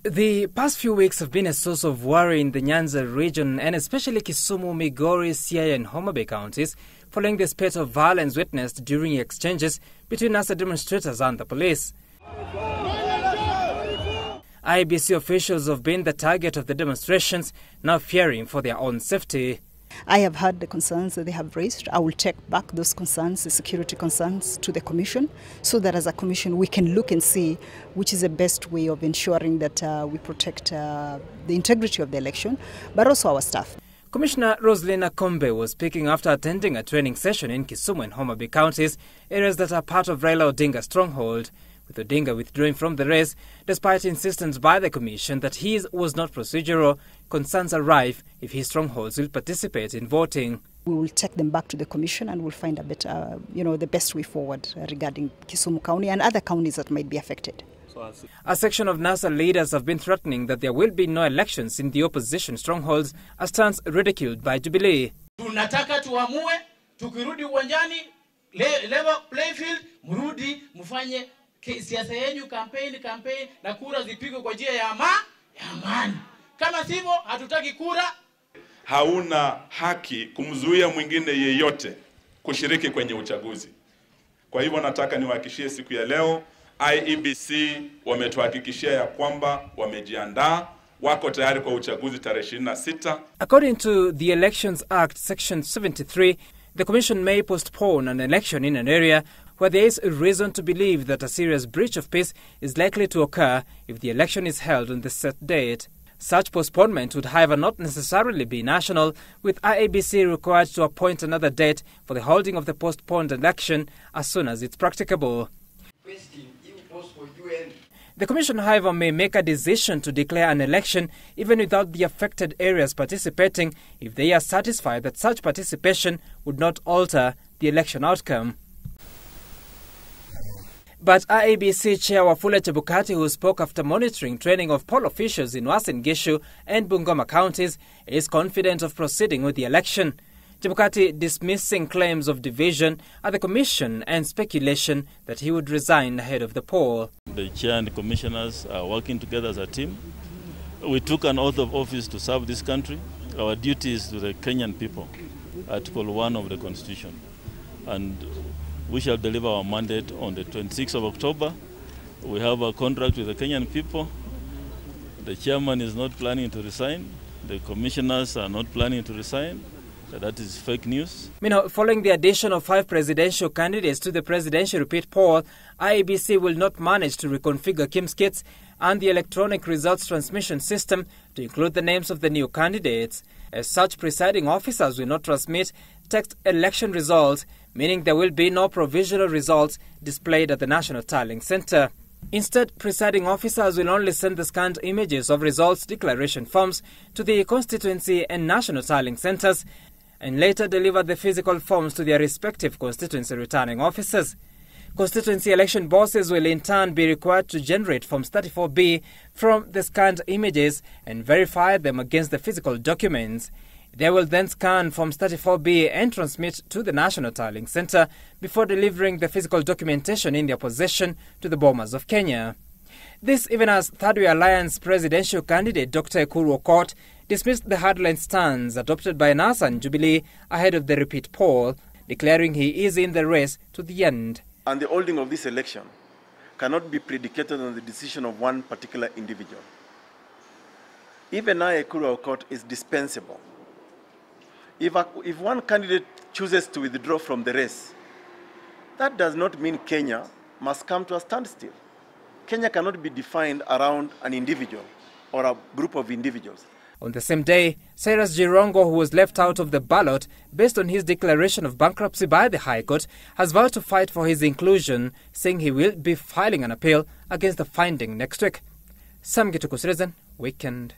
The past few weeks have been a source of worry in the Nyanja region and especially Kisumu, Migori, Siaya and Homa Bay counties following the spate of violence witnessed during exchanges between NASA demonstrators and the police. IEBC officials have been the target of the demonstrations, now fearing for their own safety. I have heard the concerns that they have raised. I will take back those concerns, the security concerns, to the Commission, so that as a Commission we can look and see which is the best way of ensuring that we protect the integrity of the election, but also our staff. Commissioner Rosalina Kombe was speaking after attending a training session in Kisumu and Homa Bay counties, areas that are part of Raila Odinga's stronghold, with Odinga withdrawing from the race despite insistence by the Commission that his was not procedural. Concerns are rife if his strongholds will participate in voting. We will take them back to the Commission and we'll find a better, the best way forward regarding Kisumu County and other counties that might be affected. A section of NASA leaders have been threatening that there will be no elections in the opposition strongholds, a stance ridiculed by Jubilee. Tunataka tuamue, tukirudi uwanjani, level playfield, mrudi, mufanye siasa yenu, campaign na kura zipigwe kwa njia ya amani. Kama sivyo hatutaki kura. Hauna haki kumzuia mwingine yeyote kushiriki kwenye uchaguzi. Kwa hivyo nataka niwahakikishie siku ya leo IEBC wametuhakikishia ya kwamba wamejiandaa, wako tayari kwa uchaguzi tarehe 26. According to the Elections Act section 73, the Commission may postpone an election in an area where there is reason to believe that a serious breach of peace is likely to occur if the election is held on the set date. Such postponement would, however, not necessarily be national, with IEBC required to appoint another date for the holding of the postponed election as soon as it's practicable. The Commission, however, may make a decision to declare an election even without the affected areas participating if they are satisfied that such participation would not alter the election outcome. But IEBC Chair Wafula Chebukati, who spoke after monitoring training of poll officials in Uasin Gishu and Bungoma counties, is confident of proceeding with the election. Chebukati dismissing claims of division at the Commission and speculation that he would resign ahead of the poll. The Chair and the Commissioners are working together as a team. We took an oath of office to serve this country. Our duty is to the Kenyan people, Article 1 of the Constitution. And we shall deliver our mandate on the 26th of October. We have a contract with the Kenyan people. The chairman is not planning to resign. The commissioners are not planning to resign. That is fake news. Following the addition of 5 presidential candidates to the presidential repeat poll, IEBC will not manage to reconfigure Kim's kits and the electronic results transmission system to include the names of the new candidates. As such, presiding officers will not transmit text election results, meaning there will be no provisional results displayed at the National Tallying Center. Instead, presiding officers will only send the scanned images of results declaration forms to the constituency and national tallying centers and later deliver the physical forms to their respective constituency returning officers. Constituency election bosses will in turn be required to generate Forms 34B from the scanned images and verify them against the physical documents. They will then scan Forms 34B and transmit to the National Tallying Center before delivering the physical documentation in their possession to the Bomas of Kenya. This even as Third Way Alliance presidential candidate Dr. Ekuru Aukot dismissed the hardline stance adopted by NASA and Jubilee ahead of the repeat poll, declaring he is in the race to the end. And the holding of this election cannot be predicated on the decision of one particular individual. Even now, Ekuru Aukot is dispensable. If one candidate chooses to withdraw from the race, that does not mean Kenya must come to a standstill. Kenya cannot be defined around an individual or a group of individuals. On the same day, Cyrus Jirongo, who was left out of the ballot based on his declaration of bankruptcy by the High Court, has vowed to fight for his inclusion, saying he will be filing an appeal against the finding next week. Sam Gitukusrezen, Weekend.